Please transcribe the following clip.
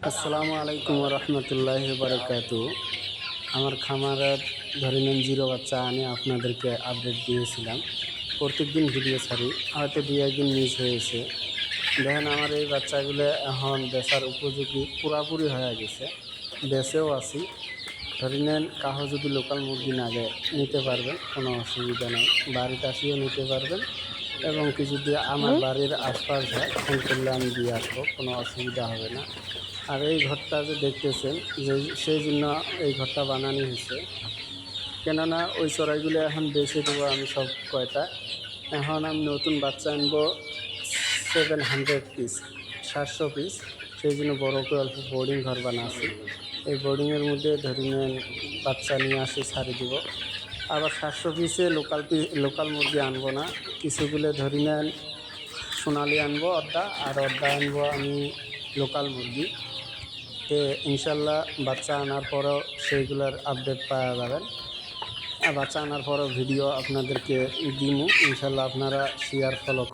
আসসালামু আলাইকুম রহমতুল্লাহি বারাকাতু। আমার খামারের ধরে নেন জিরো বাচ্চা আনে আপনাদেরকে আপডেট দিয়েছিলাম। প্রত্যেকদিন ভিডিও ছাড়ি, হয়তো দুই একদিন মিস হয়েছে। দেখেন আমার এই বাচ্চাগুলো এখন বেচার উপযোগী পুরাপুরি হয়ে গেছে, বেচেও আছি। ধরে নেন কাহো যদি লোকাল মুরগি নাগে নিতে পারবেন, কোনো অসুবিধা নেই। বাড়িতে আসিও নিতে পারবেন এবং কি যদি আমার বাড়ির আশপাশ হয় ফোন করলে আমি দিয়ে আসবো, কোনো অসুবিধা হবে না। আর এই ঘরটা যে দেখতেছেন, যে সেই জন্য এই ঘরটা বানানো হয়েছে, কেননা ওই চড়াইগুলো এখন বেছে দেবো আমি সব কয়টা। এখন আমি নতুন বাচ্চা আনবো 700 পিস, 700 পিস। সেই জন্য বড় করে অল্প বোর্ডিং ঘর বানাচ্ছি। এই বোর্ডিংয়ের মধ্যে ধরে নেন বাচ্চা নিয়ে আসি ছাড়ি দিব। আবার 700 পিসে লোকাল মুরগি আনবো না, কিছুগুলো ধরে নেন সোনালি আনবো অর্ধা, আর অর্ধা আনবো আমি লোকাল মুরগি। তো ইনশাল্লাহ বাচ্চা আনার পরও সেইগুলোর আপডেট পাওয়া যাবেন। আর বাচ্চা আনার পরও ভিডিও আপনাদেরকে দিমু, ইনশাল্লাহ আপনারা শেয়ার ফলো